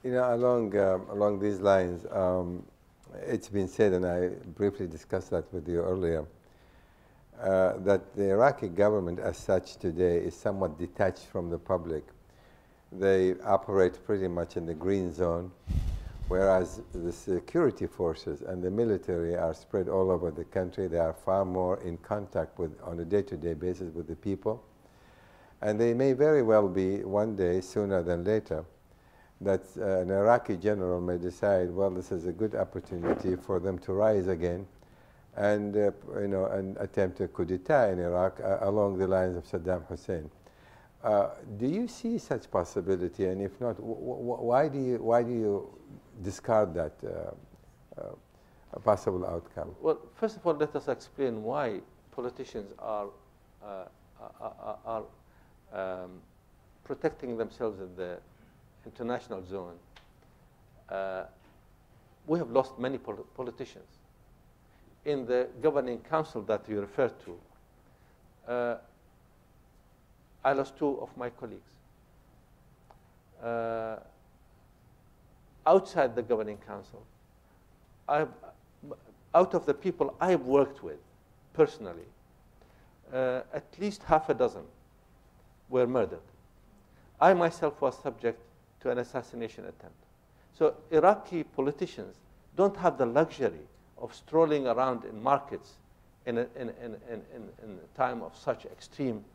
You know, along these lines, it's been said, and I briefly discussed that with you earlier, that the Iraqi government as such today is somewhat detached from the public. They operate pretty much in the green zone, whereas the security forces and the military are spread all over the country. They are far more in contact with, on a day-to-day basis with the people. And they may very well be one day, sooner than later, that an Iraqi general may decide, well, this is a good opportunity for them to rise again and, you know, and attempt a coup d'etat in Iraq along the lines of Saddam Hussein. Do you see such possibility? And if not, why do you discard that possible outcome? Well, first of all, let us explain why politicians are protecting themselves in the international zone. We have lost many politicians. In the governing council that you referred to, I lost 2 of my colleagues. Outside the governing council, out of the people I've worked with personally, at least half a dozen were murdered. I myself was subject to an assassination attempt. So Iraqi politicians don't have the luxury of strolling around in markets in a time of such extreme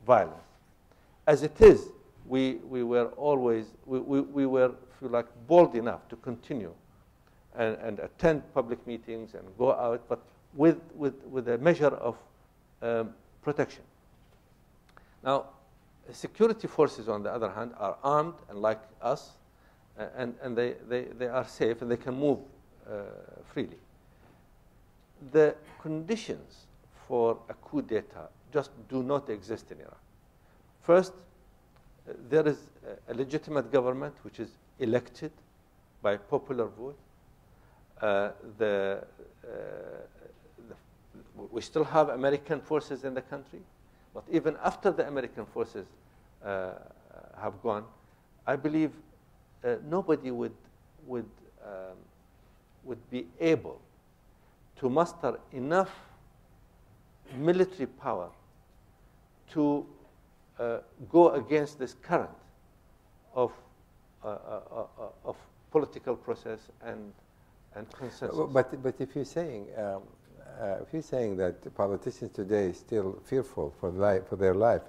violence. As it is, we were always, we were, if you like, bold enough to continue and attend public meetings and go out, but with a measure of protection. Now, security forces, on the other hand, are armed and like us, and they are safe and they can move freely. The conditions for a coup d'etat just do not exist in Iraq. First, there is a legitimate government which is elected by popular vote. We still have American forces in the country, but even after the American forces have gone, I believe nobody would be able to muster enough military power to go against this current of political process and consensus. But if you're saying that politicians today are still fearful for their life,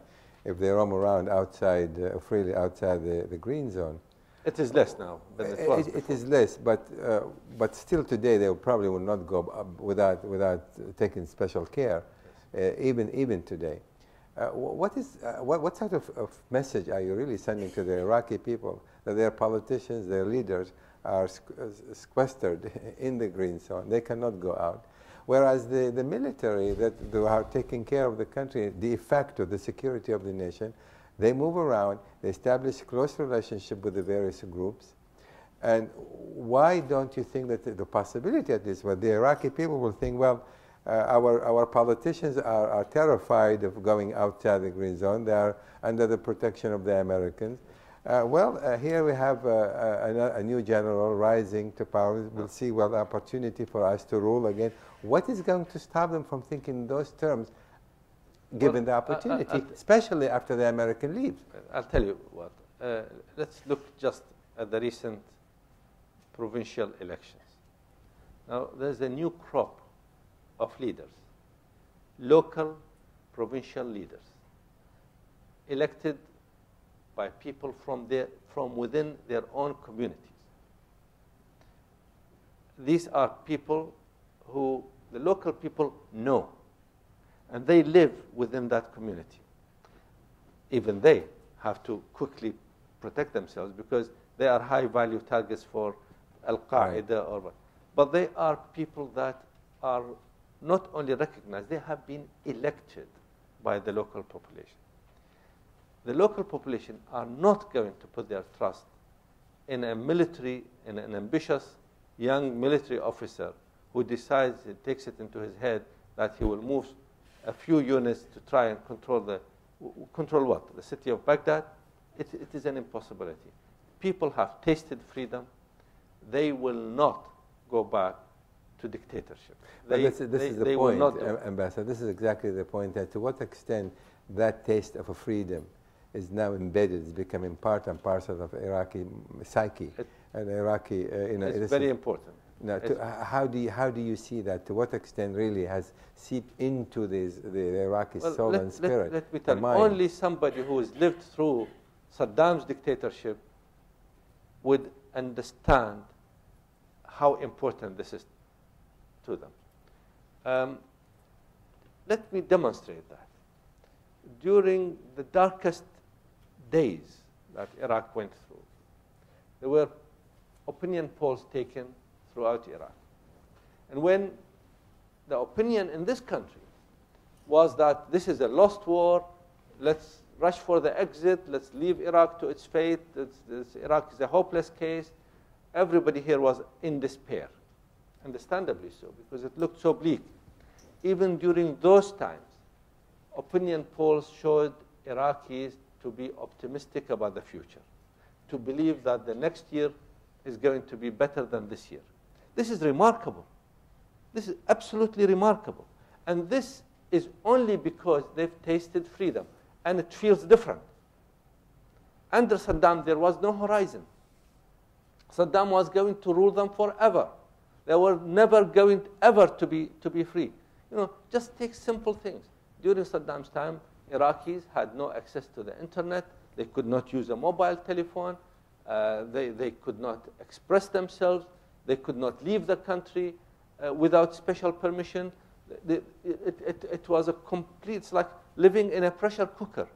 if they roam around outside freely outside the green zone, it is less now than it was. It is less, but still today they probably will not go without taking special care, even today. What sort of message are you really sending to the Iraqi people that their politicians, their leaders, are sequestered in the green zone? They cannot go out. Whereas the military that are taking care of the country, de facto, the security of the nation, they move around, they establish close relationship with the various groups. And why don't you think that the possibility at least, where the Iraqi people will think, well, our politicians are terrified of going outside the green zone. They are under the protection of the Americans. Here we have a new general rising to power. We'll see, well, the opportunity for us to rule again. What is going to stop them from thinking in those terms, given the opportunity, especially after the American leaves? I'll tell you what. Let's look just at the recent provincial elections. Now, there's a new crop of leaders, local, provincial leaders, elected by people from within their own communities. These are people who the local people know, and they live within that community. Even they have to quickly protect themselves because they are high-value targets for Al-Qaeda or what. But they are people that are not only recognized, they have been elected by the local population. The local population are not going to put their trust in a military, in an ambitious young military officer who decides, he takes it into his head that he will move a few units to try and control what? The city of Baghdad? It is an impossibility. people have tasted freedom, they will not go back to dictatorship. This is the point, Ambassador. This is exactly the point, that to what extent that taste of a freedom is now embedded, is becoming part and parcel of Iraqi psyche and Iraqi. It's very important. Now, how do you see that? To what extent really has seeped into the Iraqi soul and spirit? Let me tell you, only somebody who has lived through Saddam's dictatorship would understand how important this is to them. Let me demonstrate that. During the darkest days that Iraq went through, there were opinion polls taken throughout Iraq. And when the opinion in this country was that this is a lost war, let's rush for the exit, let's leave Iraq to its fate, Iraq is a hopeless case, everybody here was in despair, understandably so, because it looked so bleak. Even during those times, opinion polls showed Iraqis to be optimistic about the future, to believe that the next year is going to be better than this year. This is remarkable. This is absolutely remarkable. And this is only because they've tasted freedom, and it feels different. Under Saddam, there was no horizon. Saddam was going to rule them forever. They were never going ever to be free. You know, just take simple things. During Saddam's time, Iraqis had no access to the internet. They could not use a mobile telephone. They could not express themselves. They could not leave the country without special permission. It was a complete, it's like living in a pressure cooker.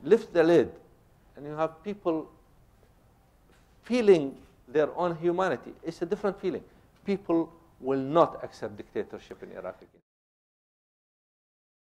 Lift the lid, and you have people feeling their own humanity. It's a different feeling. People will not accept dictatorship in Iraq again.